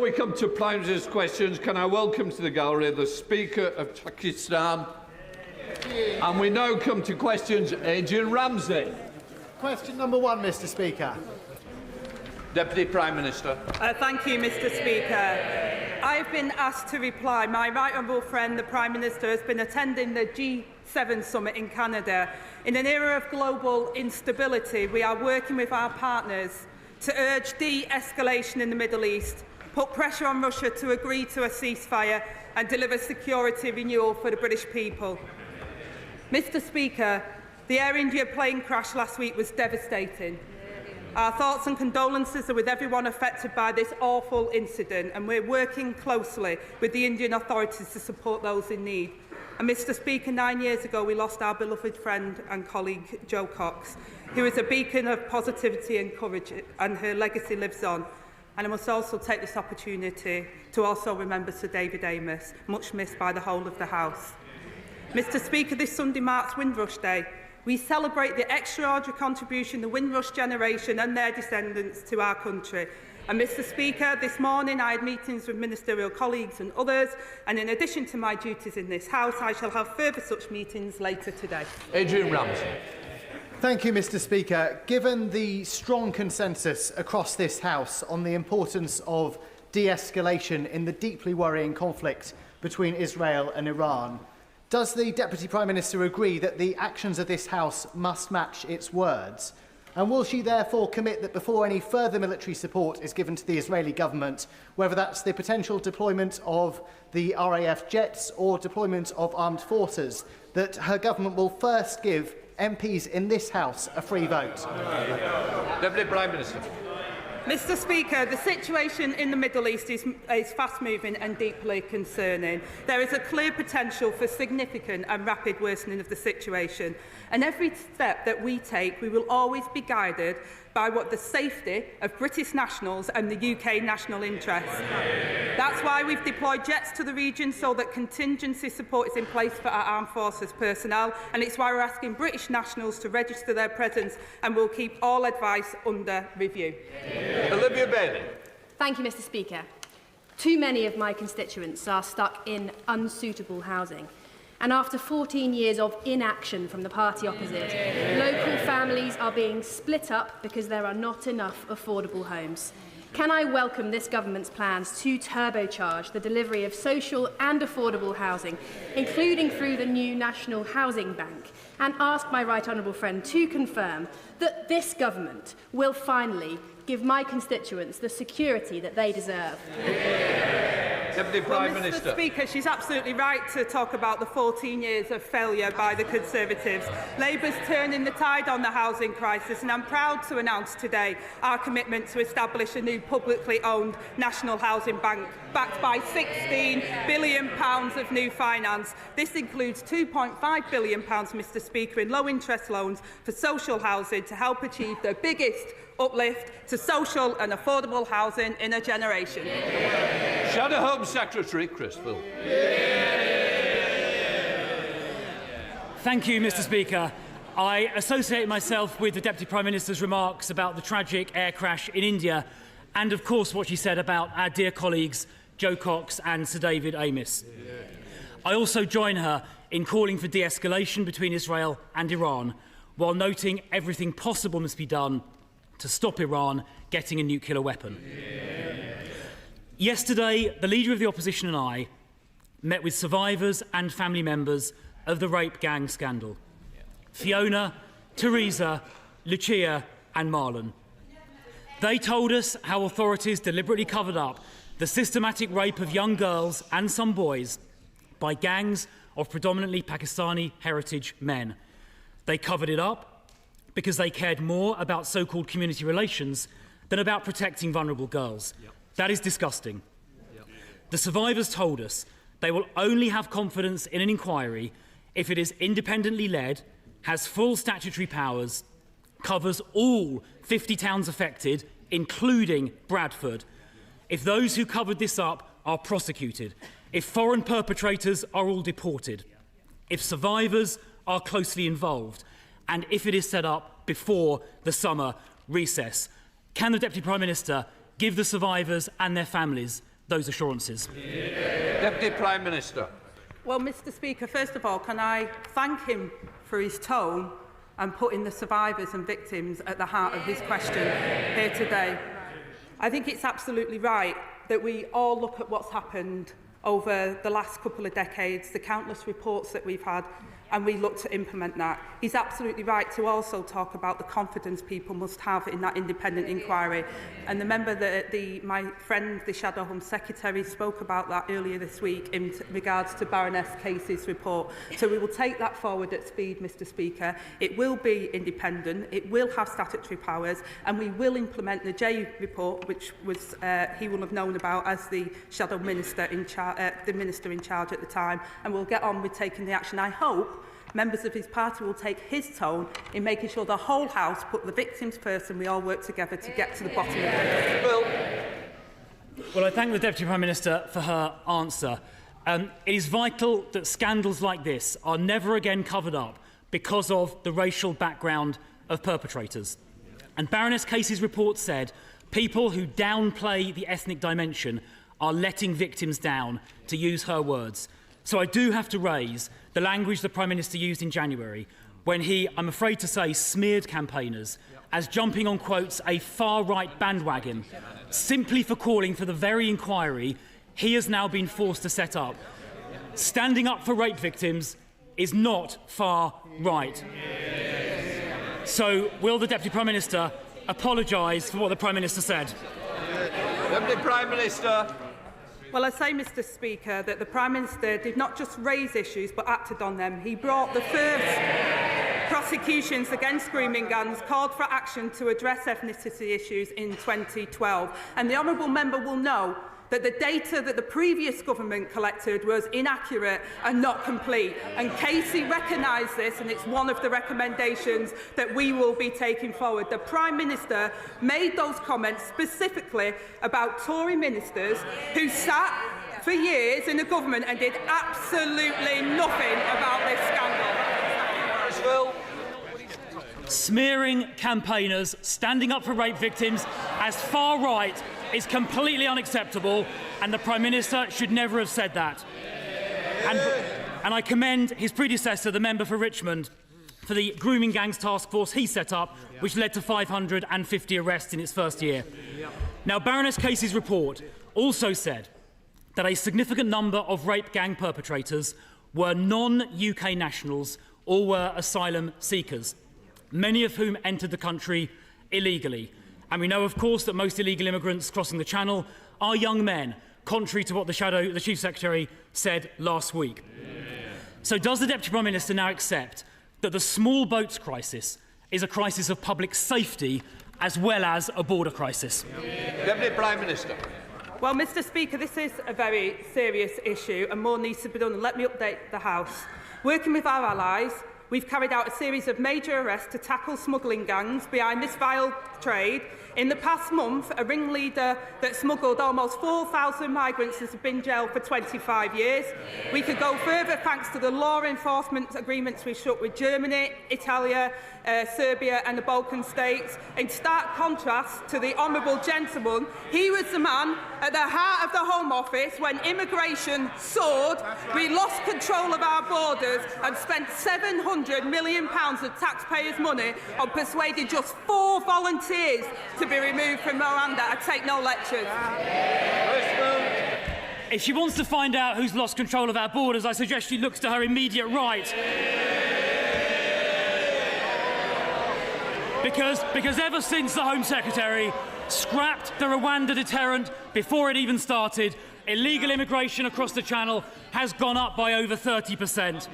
we come to Prime Minister's questions, can I welcome to the gallery the Speaker of Pakistan? And we now come to questions. Adrian Ramsey. Question number 1, Mr. Speaker. Deputy Prime Minister. Thank you, Mr. Speaker. I have been asked to reply. My right honourable friend, the Prime Minister, has been attending the G7 summit in Canada. In an era of global instability, we are working with our partners to urge de-escalation in the Middle East, put pressure on Russia to agree to a ceasefire and deliver security renewal for the British people. Mr. Speaker, the Air India plane crash last week was devastating. Our thoughts and condolences are with everyone affected by this awful incident, and we're working closely with the Indian authorities to support those in need. And Mr. Speaker, 9 years ago we lost our beloved friend and colleague Jo Cox, who is a beacon of positivity and courage, and her legacy lives on. And I must also take this opportunity to also remember Sir David Amos, much missed by the whole of the House. Mr. Speaker, this Sunday marks Windrush Day. We celebrate the extraordinary contribution the Windrush generation and their descendants to our country. And Mr. Speaker, this morning I had meetings with ministerial colleagues and others, and in addition to my duties in this House, I shall have further such meetings later today. Adrian Ramsey. Thank you, Mr. Speaker. Given the strong consensus across this House on the importance of de-escalation in the deeply worrying conflict between Israel and Iran, does the Deputy Prime Minister agree that the actions of this House must match its words? And will she therefore commit that before any further military support is given to the Israeli government, whether that's the potential deployment of the RAF jets or deployment of armed forces, that her government will first give MPs in this House a free vote? Deputy Prime Minister. Mr. Speaker, the situation in the Middle East is fast-moving and deeply concerning. There is a clear potential for significant and rapid worsening of the situation, and every step that we take, we will always be guided by what the safety of British nationals and the UK national interest. That's why we've deployed jets to the region so that contingency support is in place for our armed forces personnel, and it's why we're asking British nationals to register their presence, and we'll keep all advice under review. Olivia Bailey. Thank you, Mr. Speaker. Too many of my constituents are stuck in unsuitable housing. And after 14 years of inaction from the party opposite, local families are being split up because there are not enough affordable homes. Can I welcome this government's plans to turbocharge the delivery of social and affordable housing, including through the new National Housing Bank, and ask my right honourable friend to confirm that this government will finally give my constituents the security that they deserve? Deputy Prime Minister. Mr. Speaker, she's absolutely right to talk about the 14 years of failure by the Conservatives. Labour's turning the tide on the housing crisis, and I'm proud to announce today our commitment to establish a new publicly owned National Housing Bank backed by £16 billion of new finance. This includes £2.5 billion, Mr. Speaker, in low-interest loans for social housing to help achieve the biggest uplift to social and affordable housing in a generation. Shadow Home Secretary Chris Phil. Thank you, Mr. Speaker. I associate myself with the Deputy Prime Minister's remarks about the tragic air crash in India and, of course, what she said about our dear colleagues Jo Cox and Sir David Amos. I also join her in calling for de-escalation between Israel and Iran, while noting everything possible must be done to stop Iran getting a nuclear weapon. Yesterday, the Leader of the Opposition and I met with survivors and family members of the rape gang scandal. Fiona, Teresa, Lucia and Marlon. They told us how authorities deliberately covered up the systematic rape of young girls and some boys by gangs of predominantly Pakistani heritage men. They covered it up because they cared more about so-called community relations than about protecting vulnerable girls. That is disgusting. The survivors told us they will only have confidence in an inquiry if it is independently led, has full statutory powers, covers all 50 towns affected, including Bradford, if those who covered this up are prosecuted, if foreign perpetrators are all deported, if survivors are closely involved, and if it is set up before the summer recess. Can the Deputy Prime Minister give the survivors and their families those assurances? Deputy Prime Minister. Well, Mr Speaker, first of all, can I thank him for his tone and putting the survivors and victims at the heart of his question here today. I think it's absolutely right that we all look at what's happened over the last couple of decades, the countless reports that we've had, and we look to implement that. He's absolutely right to also talk about the confidence people must have in that independent inquiry. And the member, my friend, the Shadow Home Secretary, spoke about that earlier this week in regards to Baroness Casey's report. So we will take that forward at speed, Mr Speaker. It will be independent, it will have statutory powers, and we will implement the J report, which was he will have known about as the Shadow Minister in the Minister in charge at the time, and we'll get on with taking the action. I hope members of his party will take his tone in making sure the whole House put the victims first and we all work together to get to the bottom of it. Well, I thank the Deputy Prime Minister for her answer. It is vital that scandals like this are never again covered up because of the racial background of perpetrators. And Baroness Casey's report said people who downplay the ethnic dimension are letting victims down, to use her words. So I do have to raise the language the Prime Minister used in January when he, I'm afraid to say, smeared campaigners as jumping on, quotes, a far-right bandwagon simply for calling for the very inquiry he has now been forced to set up. Standing up for rape victims is not far-right. So will the Deputy Prime Minister apologise for what the Prime Minister said? Deputy Prime Minister. Well, I say, Mr Speaker, that the Prime Minister did not just raise issues but acted on them. He brought the first prosecutions against grooming gangs, called for action to address ethnicity issues in 2012. And the honourable member will know that the data that the previous government collected was inaccurate and not complete. And Casey recognised this, and it's one of the recommendations that we will be taking forward. The Prime Minister made those comments specifically about Tory ministers who sat for years in the government and did absolutely nothing about this scandal. Smearing campaigners, standing up for rape victims as far right is completely unacceptable, and the Prime Minister should never have said that. And I commend his predecessor, the member for Richmond, for the grooming gangs task force he set up, which led to 550 arrests in its first year. Now, Baroness Casey's report also said that a significant number of rape gang perpetrators were non-UK nationals or were asylum seekers, many of whom entered the country illegally. And we know, of course, that most illegal immigrants crossing the Channel are young men, contrary to what the Chief Secretary said last week. So does the Deputy Prime Minister now accept that the small boats crisis is a crisis of public safety as well as a border crisis? Deputy Prime Minister. Well, Mr Speaker, this is a very serious issue and more needs to be done. And let me update the House. Working with our allies, we've carried out a series of major arrests to tackle smuggling gangs behind this vile trade. In the past month, a ringleader that smuggled almost 4,000 migrants has been jailed for 25 years. We could go further thanks to the law enforcement agreements we struck with Germany, Italy, Serbia and the Balkan states. In stark contrast to the honourable gentleman, he was the man at the heart of the Home Office when immigration soared. We lost control of our borders and spent £700 million of taxpayers' money on persuading just 4 volunteers to be removed from Rwanda. I take no lectures. If she wants to find out who's lost control of our borders, I suggest she looks to her immediate right. Because ever since the Home Secretary scrapped the Rwanda deterrent before it even started, illegal immigration across the Channel has gone up by over 30%.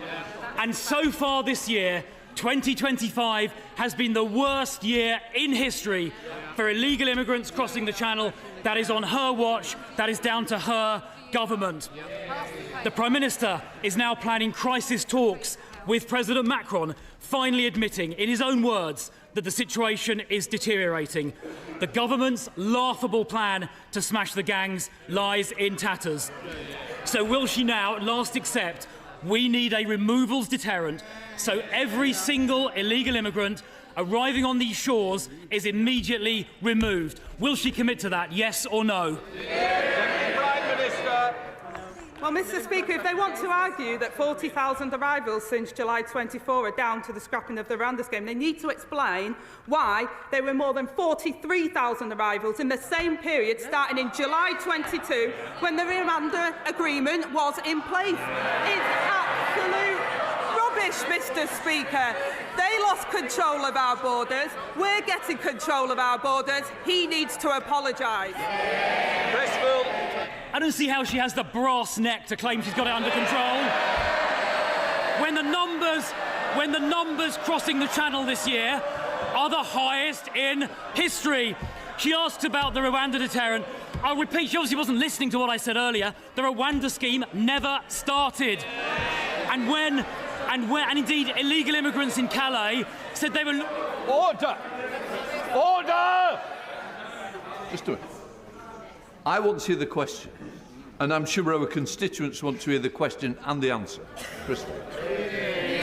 And so far this year, 2025 has been the worst year in history for illegal immigrants crossing the Channel. That is on her watch. That is down to her government. The Prime Minister is now planning crisis talks with President Macron, finally admitting, in his own words, that the situation is deteriorating. The government's laughable plan to smash the gangs lies in tatters. So will she now at last accept we need a removals deterrent so every single illegal immigrant arriving on these shores is immediately removed? Will she commit to that, yes or no? Prime Well, Mr Speaker, if they want to argue that 40,000 arrivals since July 24 are down to the scrapping of the Rwanda scheme, they need to explain why there were more than 43,000 arrivals in the same period starting in July 22 when the Rwanda agreement was in place. It's absolute rubbish, Mr Speaker. They lost control of our borders. We're getting control of our borders. He needs to apologise. I don't see how she has the brass neck to claim she's got it under control. When the numbers crossing the channel this year are the highest in history. She asked about the Rwanda deterrent. I'll repeat, she obviously wasn't listening to what I said earlier. The Rwanda scheme never started. And indeed illegal immigrants in Calais said they were... Order! Order! Just do it. I want to hear the question, and I'm sure our constituents want to hear the question and the answer. Crystal.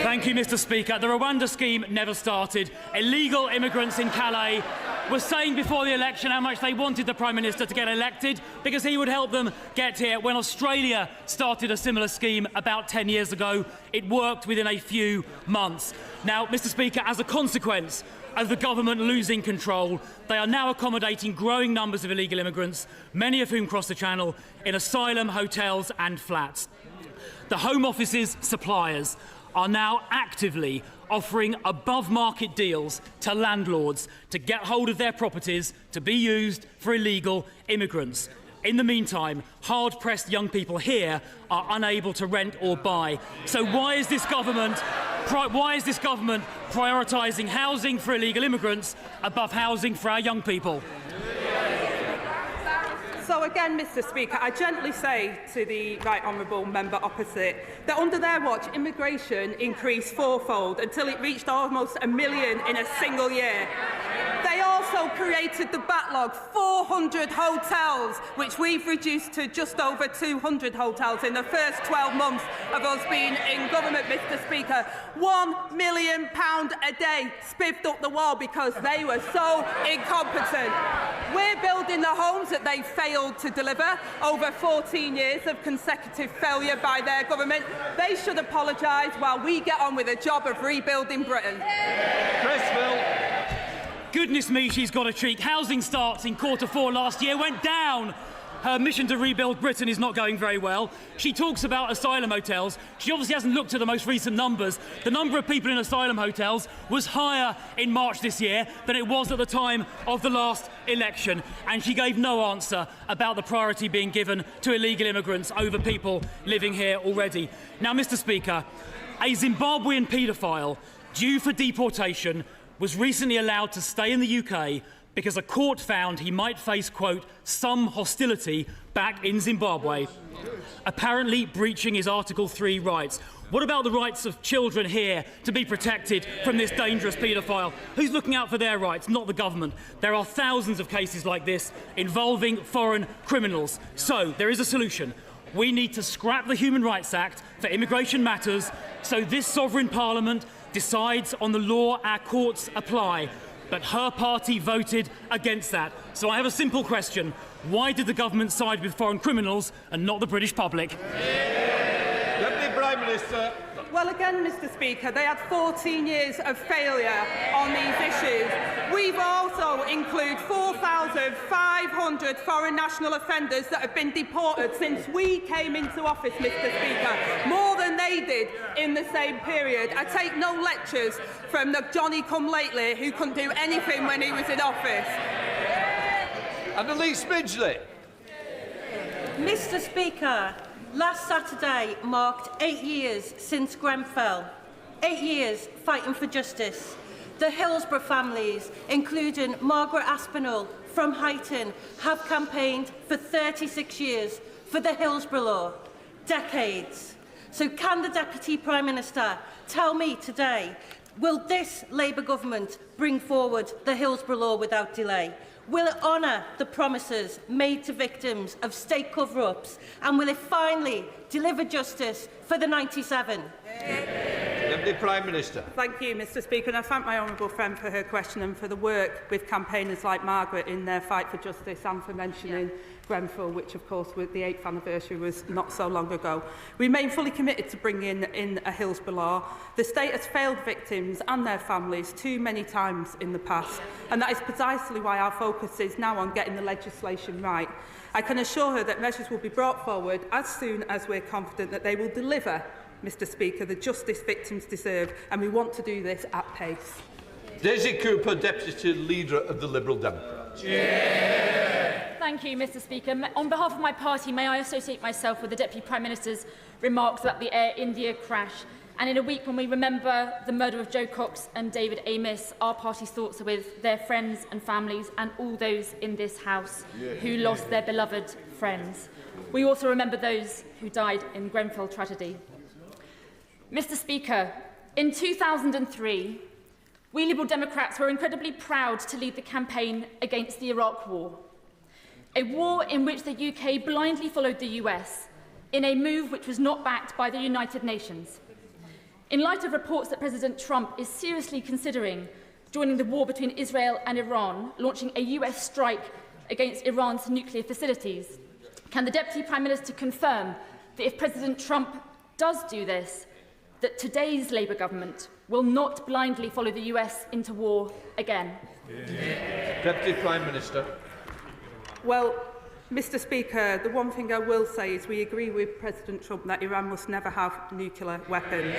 Thank you, Mr Speaker. The Rwanda scheme never started. Illegal immigrants in Calais were saying before the election how much they wanted the Prime Minister to get elected because he would help them get here. When Australia started a similar scheme about 10 years ago, it worked within a few months. Now, Mr Speaker, as a consequence of the government losing control, they are now accommodating growing numbers of illegal immigrants, many of whom cross the Channel, in asylum, hotels and flats. The Home Office's suppliers are now actively offering above-market deals to landlords to get hold of their properties to be used for illegal immigrants. In the meantime, hard-pressed young people here are unable to rent or buy. So why is this government prioritising housing for illegal immigrants above housing for our young people? So again, Mr Speaker, I gently say to the right honourable member opposite that under their watch, immigration increased fourfold until it reached almost 1 million in a single year. They also created the backlog, 400 hotels, which we've reduced to just over 200 hotels in the first 12 months of us being in government, Mr Speaker. £1 million a day spiffed up the wall because they were so incompetent. We're building the homes that they failed to deliver over 14 years of consecutive failure by their government. They should apologise while we get on with the job of rebuilding Britain. Goodness me, she's got a cheek. Housing starts in Q4 last year went down. Her mission to rebuild Britain is not going very well. She talks about asylum hotels. She obviously hasn't looked at the most recent numbers. The number of people in asylum hotels was higher in March this year than it was at the time of the last election. And she gave no answer about the priority being given to illegal immigrants over people living here already. Now, Mr Speaker, a Zimbabwean paedophile due for deportation was recently allowed to stay in the UK because a court found he might face, quote, some hostility back in Zimbabwe, apparently breaching his Article 3 rights. What about the rights of children here to be protected from this dangerous paedophile? Who's looking out for their rights? Not the government. There are thousands of cases like this involving foreign criminals. So there is a solution. We need to scrap the Human Rights Act for immigration matters so this sovereign parliament decides on the law our courts apply. But her party voted against that. So I have a simple question. Why did the government side with foreign criminals and not the British public? Deputy Prime Minister. Well, again, Mr Speaker, they had 14 years of failure on these issues. We've also included 4,500 foreign national offenders that have been deported since we came into office, Mr Speaker, more than they did in the same period. I take no lectures from the Johnny-come-lately who couldn't do anything when he was in office. And Elise Midgley. Mr Speaker, last Saturday marked 8 years since Grenfell. 8 years fighting for justice. The Hillsborough families, including Margaret Aspinall from Huyton, have campaigned for 36 years for the Hillsborough law. Decades. So can the Deputy Prime Minister tell me today, will this Labour government bring forward the Hillsborough law without delay? Will it honour the promises made to victims of state cover-ups? And will it finally deliver justice for the 97? Deputy Prime Minister. Thank you, Mr Speaker, and I thank my honourable friend for her question and for the work with campaigners like Margaret in their fight for justice and for mentioning Grenfell, which of course with the 8th anniversary was not so long ago. We remain fully committed to bringing in a Hillsborough law. The state has failed victims and their families too many times in the past, and that is precisely why our focus is now on getting the legislation right. I can assure her that measures will be brought forward as soon as we're confident that they will deliver, Mr Speaker, the justice victims deserve, and we want to do this at pace. Daisy Cooper, Deputy Leader of the Liberal Democrats. Thank you, Mr Speaker. On behalf of my party, may I associate myself with the Deputy Prime Minister's remarks about the Air India crash. And in a week when we remember the murder of Joe Cox and David Amos, our party's thoughts are with their friends and families and all those in this House who lost their beloved friends. We also remember those who died in Grenfell tragedy. Mr Speaker, in 2003, we Liberal Democrats were incredibly proud to lead the campaign against the Iraq War. A war in which the UK blindly followed the US in a move which was not backed by the United Nations. In light of reports that President Trump is seriously considering joining the war between Israel and Iran, launching a US strike against Iran's nuclear facilities, can the Deputy Prime Minister confirm that if President Trump does do this, that today's Labour government will not blindly follow the US into war again? Deputy Prime Minister. Well, Mr Speaker, the one thing I will say is we agree with President Trump that Iran must never have nuclear weapons.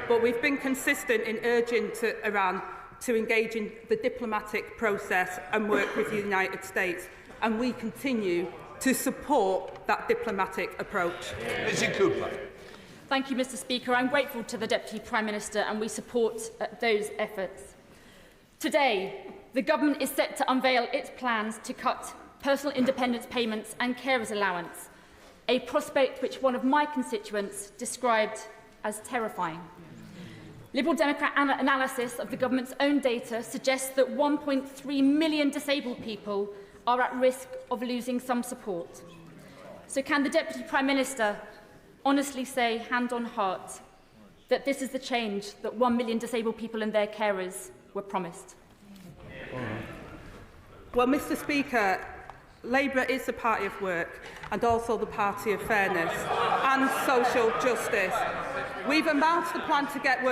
But we've been consistent in urging Iran to engage in the diplomatic process and work with the United States, and we continue to support that diplomatic approach. Daisy Cooper. Thank you, Mr Speaker. I'm grateful to the Deputy Prime Minister and we support those efforts. Today, the Government is set to unveil its plans to cut personal independence payments and carers allowance, a prospect which one of my constituents described as terrifying. Liberal Democrat analysis of the Government's own data suggests that 1.3 million disabled people are at risk of losing some support. So can the Deputy Prime Minister honestly say, hand on heart, that this is the change that 1 million disabled people and their carers were promised? Well, Mr Speaker, Labour is the party of work and also the party of fairness and social justice. We've announced the plan to get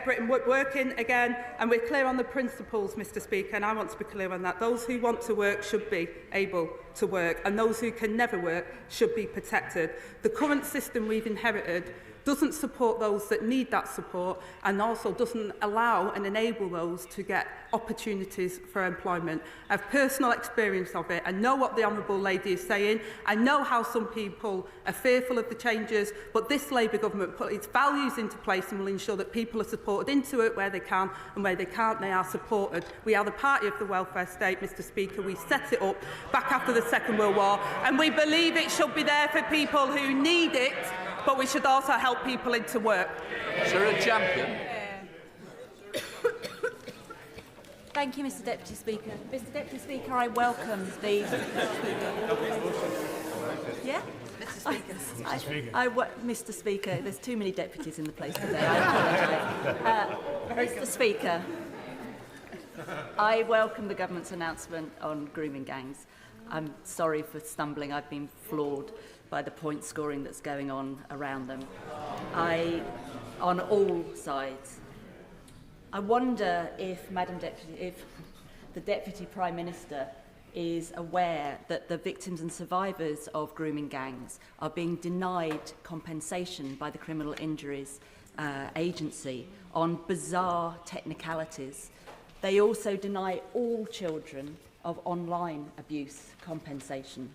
Britain working again, and we're clear on the principles, Mr Speaker, and I want to be clear on that. Those who want to work should be able to work, and those who can never work should be protected. The current system we've inherited doesn't support those that need that support, and also doesn't allow and enable those to get opportunities for employment. I have personal experience of it. I know what the Honourable Lady is saying. I know how some people are fearful of the changes, but this Labour government put its values into place and will ensure that people are supported into it where they can, and where they can't, they are supported. We are the party of the welfare state, Mr Speaker. We set it up back after the Second World War, and we believe it should be there for people who need it, but we should also help people into work. Sarah Champion. Thank you, Mr Deputy Speaker. Mr Deputy Speaker, I welcome the... Yeah? Mr Speaker. Mr Speaker, there's too many deputies in the place today. I apologise. Mr Speaker, I welcome the government's announcement on grooming gangs. I'm sorry for stumbling. I've been floored by the point scoring that's going on around them. On all sides. I wonder if, if the Deputy Prime Minister is aware that the victims and survivors of grooming gangs are being denied compensation by the Criminal Injuries Agency on bizarre technicalities. They also deny all children of online abuse compensation.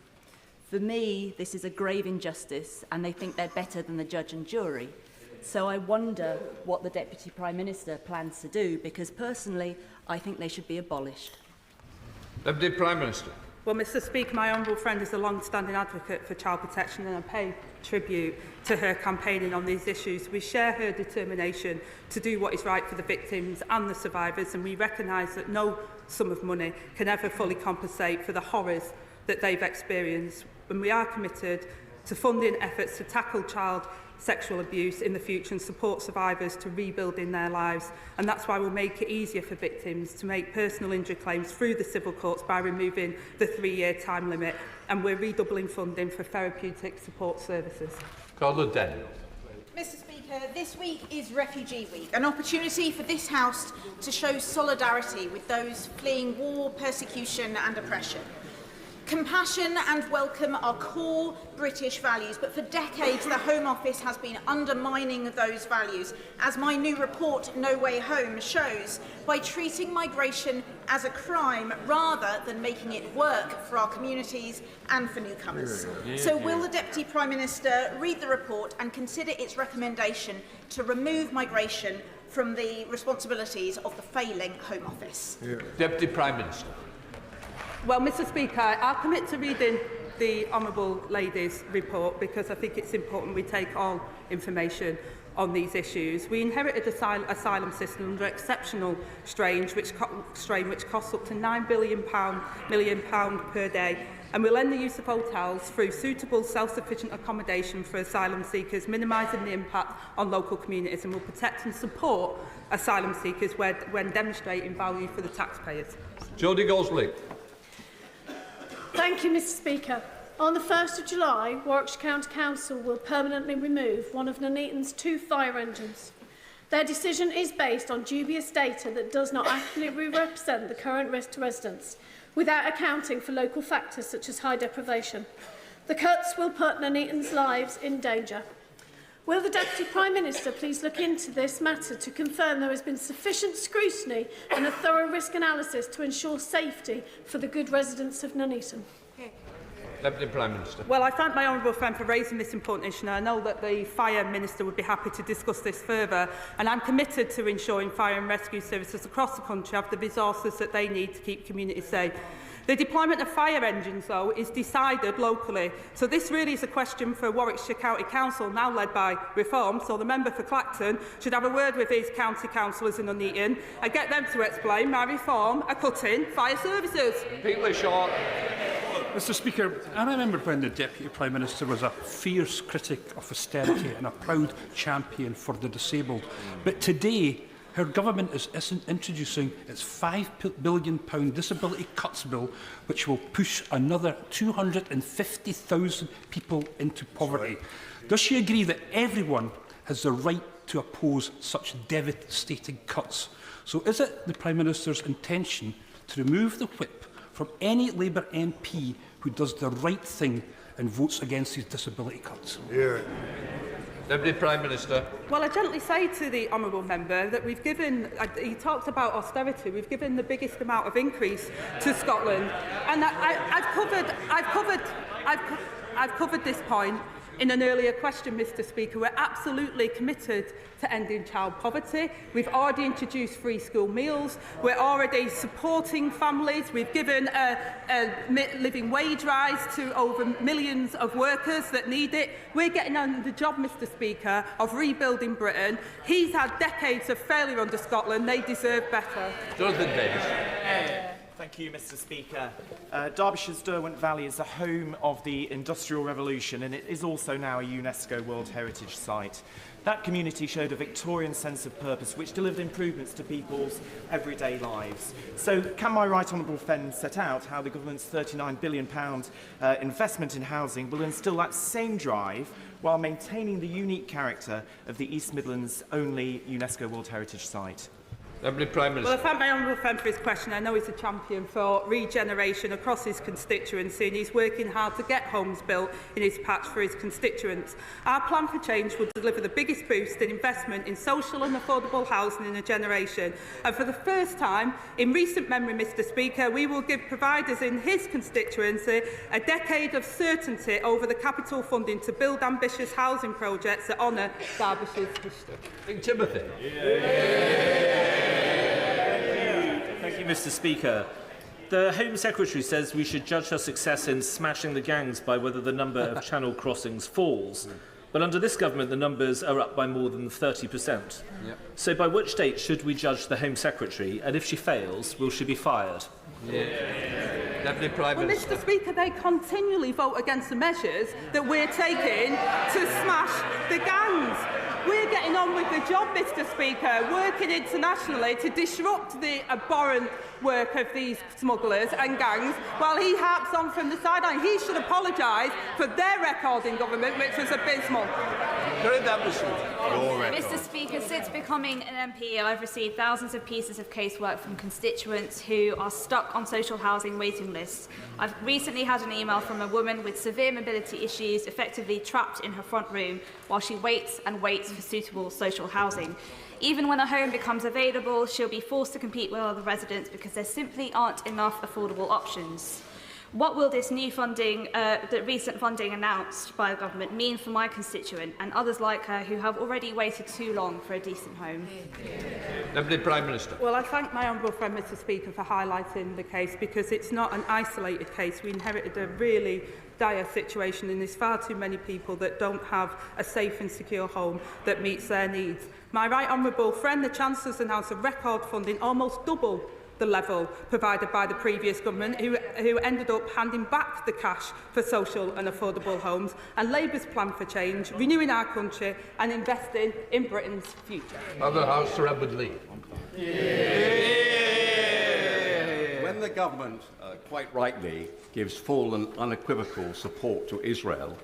For me, this is a grave injustice, and they think they're better than the judge and jury. So I wonder what the Deputy Prime Minister plans to do, because personally, I think they should be abolished. Deputy Prime Minister. Well, Mr Speaker, my honourable friend is a long-standing advocate for child protection, and I pay tribute to her campaigning on these issues. We share her determination to do what is right for the victims and the survivors, and we recognise that no sum of money can ever fully compensate for the horrors that they've experienced. And we are committed to funding efforts to tackle child sexual abuse in the future and support survivors to rebuilding their lives. And that's why we'll make it easier for victims to make personal injury claims through the civil courts by removing the 3-year time limit. And we're redoubling funding for therapeutic support services. Carla Daniel. Mr. Speaker, this week is Refugee Week, an opportunity for this House to show solidarity with those fleeing war, persecution and oppression. Compassion and welcome are core British values, but for decades the Home Office has been undermining those values, as my new report, No Way Home, shows, by treating migration as a crime rather than making it work for our communities and for newcomers. So will the Deputy Prime Minister read the report and consider its recommendation to remove migration from the responsibilities of the failing Home Office? Deputy Prime Minister. Well, Mr. Speaker, I'll commit to reading the Honourable Lady's report because I think it's important we take all information on these issues. We inherited an asylum system under exceptional strain, which costs up to £9 million per day, and will end the use of hotels through suitable self-sufficient accommodation for asylum seekers, minimising the impact on local communities, and will protect and support asylum seekers when demonstrating value for the taxpayers. Jodie Gosling. Thank you, Mr. Speaker. On the 1st of July, Warwickshire County Council will permanently remove one of Nuneaton's 2 fire engines. Their decision is based on dubious data that does not accurately represent the current risk to residents, without accounting for local factors such as high deprivation. The cuts will put Nuneaton's lives in danger. Will the Deputy Prime Minister please look into this matter to confirm there has been sufficient scrutiny and a thorough risk analysis to ensure safety for the good residents of Nuneaton? Deputy Prime Minister. Well, I thank my honourable friend for raising this important issue, and I know that the Fire Minister would be happy to discuss this further, and I'm committed to ensuring fire and rescue services across the country have the resources that they need to keep communities safe. The deployment of fire engines, though, is decided locally. So this really is a question for Warwickshire County Council, now led by Reform. So the member for Clacton should have a word with his county councillors in Nuneaton and get them to explain why Reform are cutting fire services. Peter Shaw. Mr. Speaker, I remember when the Deputy Prime Minister was a fierce critic of austerity and a proud champion for the disabled. But today, her government is introducing its £5 billion disability cuts bill, which will push another 250,000 people into poverty. Does she agree that everyone has the right to oppose such devastating cuts? So is it the Prime Minister's intention to remove the whip from any Labour MP who does the right thing and votes against these disability cuts? Deputy Prime Minister. Well, I gently say to the honourable member that we've given, he talked about austerity, we've given the biggest amount of increase to Scotland. And I've covered this point in an earlier question, Mr. Speaker. We're absolutely committed to ending child poverty. We've already introduced free school meals. We're already supporting families. We've given a living wage rise to over millions of workers that need it. We're getting on the job, Mr. Speaker, of rebuilding Britain. He's had decades of failure under Scotland. They deserve better. Jonathan Davis. Thank you, Mr. Speaker. Derbyshire's Derwent Valley is the home of the Industrial Revolution, and it is also now a UNESCO World Heritage Site. That community showed a Victorian sense of purpose, which delivered improvements to people's everyday lives. So can my right honourable friend set out how the government's £39 billion investment in housing will instil that same drive while maintaining the unique character of the East Midlands' only UNESCO World Heritage Site? Deputy Prime Minister. Well, I thank my honourable friend for his question. I know he's a champion for regeneration across his constituency, and he's working hard to get homes built in his patch for his constituents. Our plan for change will deliver the biggest boost in investment in social and affordable housing in a generation. And for the first time in recent memory, Mr. Speaker, we will give providers in his constituency a decade of certainty over the capital funding to build ambitious housing projects that honour Derbyshire's history. King Timothy. Thank you, Mr. Speaker. The Home Secretary says we should judge her success in smashing the gangs by whether the number of channel crossings falls. But under this government, the numbers are up by more than 30%. Yep. So by which date should we judge the Home Secretary? And if she fails, will she be fired? Deputy Prime Minister. Mr. Speaker, they continually vote against the measures that we're taking to smash the gangs. We're getting on with the job, Mr. Speaker, working internationally to disrupt the abhorrent work of these smugglers and gangs, while he harps on from the sideline. He should apologise for their record in government, which was abysmal. Mr. Speaker, since becoming an MP, I've received thousands of pieces of casework from constituents who are stuck on social housing waiting lists. I've recently had an email from a woman with severe mobility issues, effectively trapped in her front room while she waits and waits for suitable social housing. Even when a home becomes available, she'll be forced to compete with other residents because there simply aren't enough affordable options. What will this new funding, the recent funding announced by the government, mean for my constituent and others like her who have already waited too long for a decent home? Deputy Prime Minister. Well, I thank my honourable friend, Mr. Speaker, for highlighting the case, because it's not an isolated case. We inherited a really dire situation, and there's far too many people that don't have a safe and secure home that meets their needs. My right honourable friend, the Chancellor's announced a record funding, almost double the level provided by the previous government, who ended up handing back the cash for social and affordable homes, and Labour's plan for change, renewing our country and investing in Britain's future. Other House, Sir Edward Lee. When the government, quite rightly, gives full and unequivocal support to Israel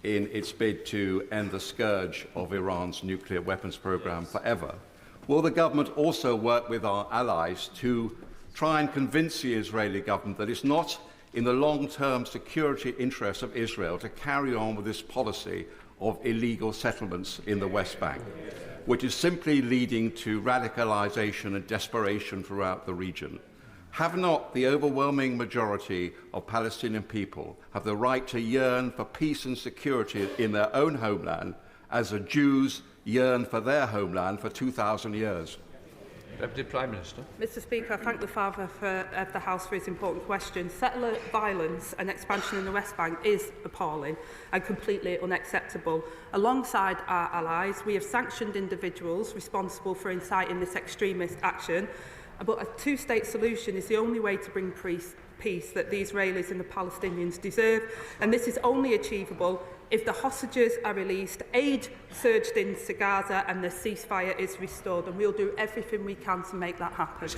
in its bid to end the scourge of Iran's nuclear weapons programme forever, will the government also work with our allies to try and convince the Israeli government that it's not in the long-term security interests of Israel to carry on with this policy of illegal settlements in the West Bank, which is simply leading to radicalisation and desperation throughout the region? Have not the overwhelming majority of Palestinian people have the right to yearn for peace and security in their own homeland, as the Jews yearn for their homeland for 2,000 years? Deputy Prime Minister. Mr. Speaker, I thank the Father of the House for his important question. Settler violence and expansion in the West Bank is appalling and completely unacceptable. Alongside our allies, we have sanctioned individuals responsible for inciting this extremist action, but a two-state solution is the only way to bring peace that the Israelis and the Palestinians deserve, and this is only achievable if the hostages are released, aid surged into Gaza and the ceasefire is restored, and we'll do everything we can to make that happen.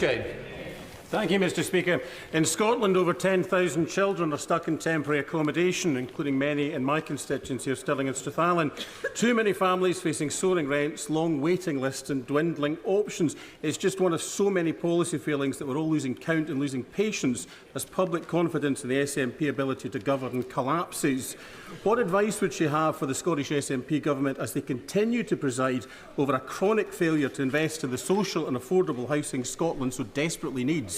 Thank you, Mr. Speaker. In Scotland, over 10,000 children are stuck in temporary accommodation, including many in my constituency of Stirling and Strathallan. Too many families facing soaring rents, long waiting lists and dwindling options. It's just one of so many policy failings that we're all losing count and losing patience as public confidence in the SNP ability to govern collapses. What advice would she have for the Scottish SNP government as they continue to preside over a chronic failure to invest in the social and affordable housing Scotland so desperately needs?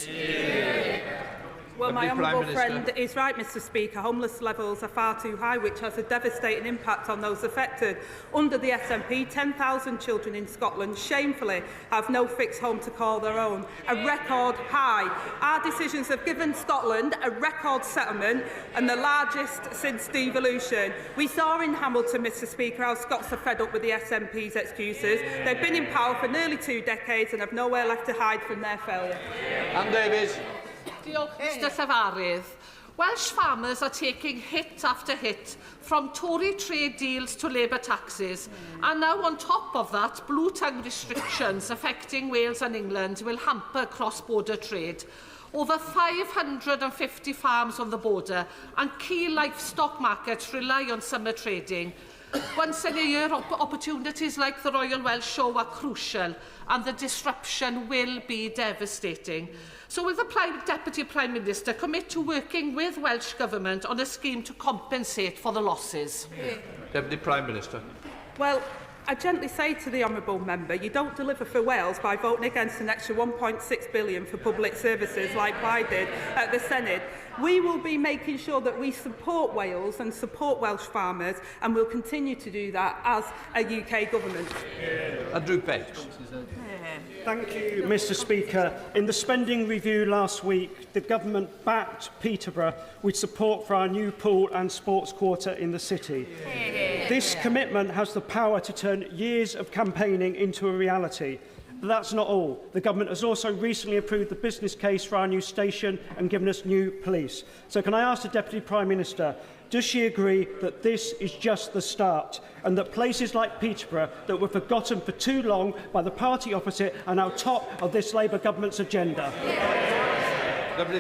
Well, my honourable friend is right, Mr. Speaker. Homeless levels are far too high, which has a devastating impact on those affected. Under the SNP, 10,000 children in Scotland shamefully have no fixed home to call their own, a record high. Our decisions have given Scotland a record settlement and the largest since devolution. We saw in Hamilton, Mr. Speaker, how Scots are fed up with the SNP's excuses. They've been in power for nearly 2 decades and have nowhere left to hide from their failure. Anne Davies. Diolch, Mr Llefarydd. Welsh farmers are taking hit after hit, from Tory trade deals to Labour taxes. And now on top of that, blue tongue restrictions affecting Wales and England will hamper cross-border trade. Over 550 farms on the border and key livestock markets rely on summer trading. Once in a year, opportunities like the Royal Welsh Show are crucial, and the disruption will be devastating. So will the Deputy Prime Minister commit to working with Welsh Government on a scheme to compensate for the losses? Deputy Prime Minister. Well, I gently say to the honourable member, you don't deliver for Wales by voting against an extra £1.6 billion for public services like I did at the Senate. We will be making sure that we support Wales and support Welsh farmers, and we'll continue to do that as a UK government. Andrew Bates. Thank you, Mr Speaker. In the spending review last week, the government backed Peterborough with support for our new pool and sports quarter in the city. This commitment has the power to turn years of campaigning into a reality. But that's not all. The government has also recently approved the business case for our new station and given us new police. So can I ask the Deputy Prime Minister, does she agree that this is just the start and that places like Peterborough that were forgotten for too long by the party opposite are now top of this Labour government's agenda?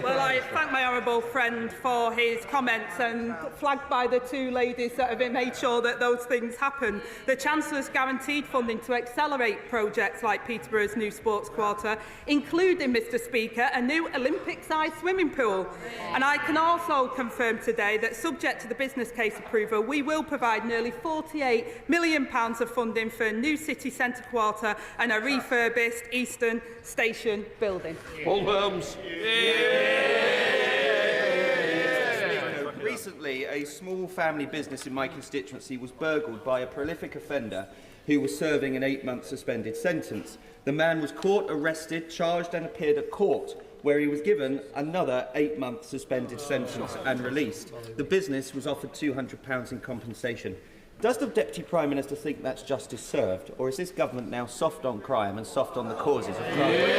Well, I thank my honourable friend for his comments and flagged by the two ladies that have made sure that those things happen. The Chancellor's guaranteed funding to accelerate projects like Peterborough's new sports quarter, including, Mr Speaker, a new Olympic-sized swimming pool. And I can also confirm today that, subject to the business case approval, we will provide nearly £48 million of funding for a new city centre quarter and a refurbished Eastern Station building. Paul Holmes. Recently, a small family business in my constituency was burgled by a prolific offender who was serving an 8-month suspended sentence. The man was caught, arrested, charged and appeared at court, where he was given another 8-month suspended sentence and released. The business was offered £200 in compensation. Does the Deputy Prime Minister think that's justice served, or is this government now soft on crime and soft on the causes of crime?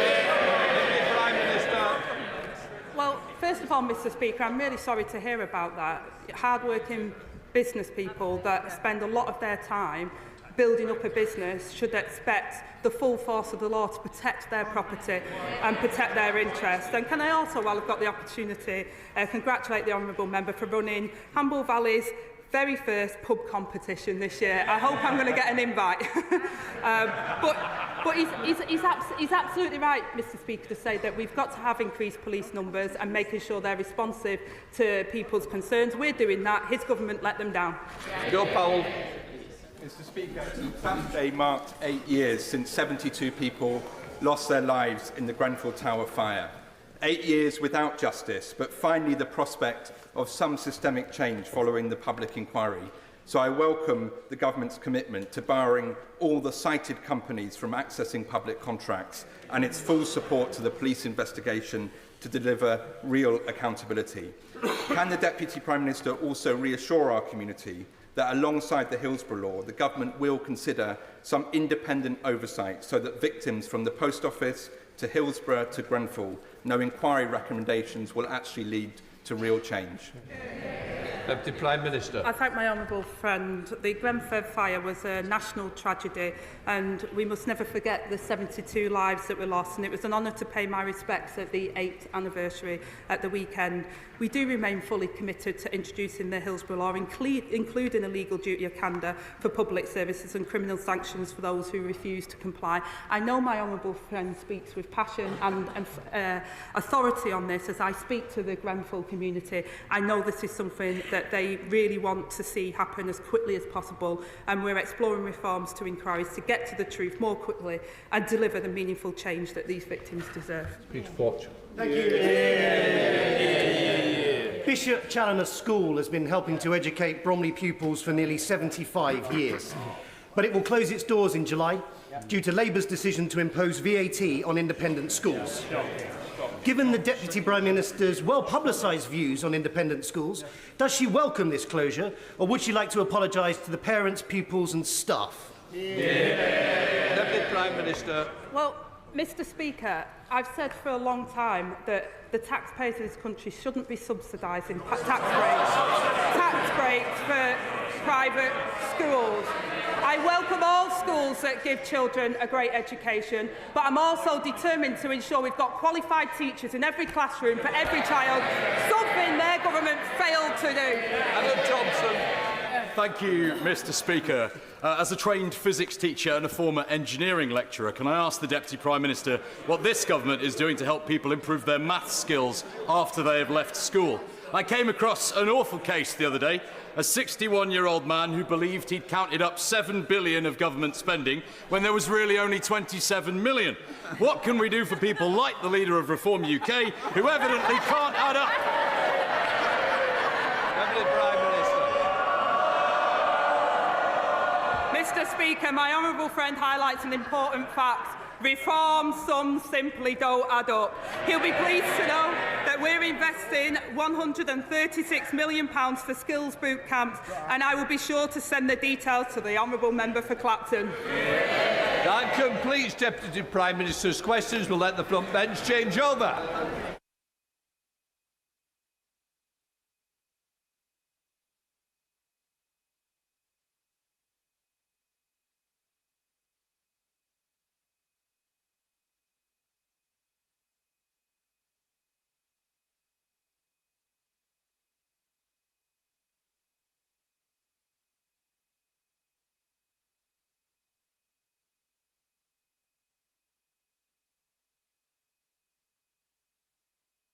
Well, first of all, Mr Speaker, I'm really sorry to hear about that. Hard-working business people that spend a lot of their time building up a business should expect the full force of the law to protect their property and protect their interests. And can I also, while I've got the opportunity, congratulate the honourable member for running Hamble Valley's very first pub competition this year. I hope I'm going to get an invite. But he's absolutely right, Mr Speaker, to say that we've got to have increased police numbers and making sure they're responsive to people's concerns. We're doing that. His government let them down. Bill Powell. Mr Speaker, Saturday marked 8 years since 72 people lost their lives in the Grenfell Tower fire. 8 years without justice, but finally the prospect of some systemic change following the public inquiry. So I welcome the government's commitment to barring all the cited companies from accessing public contracts and its full support to the police investigation to deliver real accountability. Can the Deputy Prime Minister also reassure our community that alongside the Hillsborough law, the government will consider some independent oversight so that victims from the post office to Hillsborough to Grenfell know inquiry recommendations will actually lead to real change? Deputy Prime Minister. I thank my honourable friend. The Grenfell fire was a national tragedy and we must never forget the 72 lives that were lost, and it was an honour to pay my respects at the 8th anniversary at the weekend. We do remain fully committed to introducing the Hillsborough law, including a legal duty of candour for public services and criminal sanctions for those who refuse to comply. I know my honourable friend speaks with passion and authority on this as I speak to the Grenfell community. I know this is something that they really want to see happen as quickly as possible, and we're exploring reforms to inquiries to get to the truth more quickly and deliver the meaningful change that these victims deserve. Speech Fortune. Thank you. Bishop Challoner School has been helping to educate Bromley pupils for nearly 75 years. But it will close its doors in July due to Labour's decision to impose VAT on independent schools. Given the Deputy Prime Minister's well-publicised views on independent schools, does she welcome this closure, or would she like to apologise to the parents, pupils and staff? Deputy Prime Minister. Well, Mr Speaker, I've said for a long time that the taxpayers of this country shouldn't be subsidising tax breaks for private schools. I welcome all schools that give children a great education, but I'm also determined to ensure we've got qualified teachers in every classroom for every child, something their government failed to do. Alan Johnson. Thank you, Mr Speaker. As a trained physics teacher and a former engineering lecturer, can I ask the Deputy Prime Minister what this government is doing to help people improve their maths skills after they have left school? I came across an awful case the other day. A 61-year-old man who believed he'd counted up 7 billion of government spending when there was really only 27 million. What can we do for people like the leader of Reform UK, who evidently can't add up? Deputy Prime Minister. Mr Speaker, my honourable friend highlights an important fact. Reform sums simply don't add up. He'll be pleased to know that we're investing £136 million for skills boot camps, and I will be sure to send the details to the honourable member for Clapton. That completes Deputy Prime Minister's questions. We'll let the front bench change over.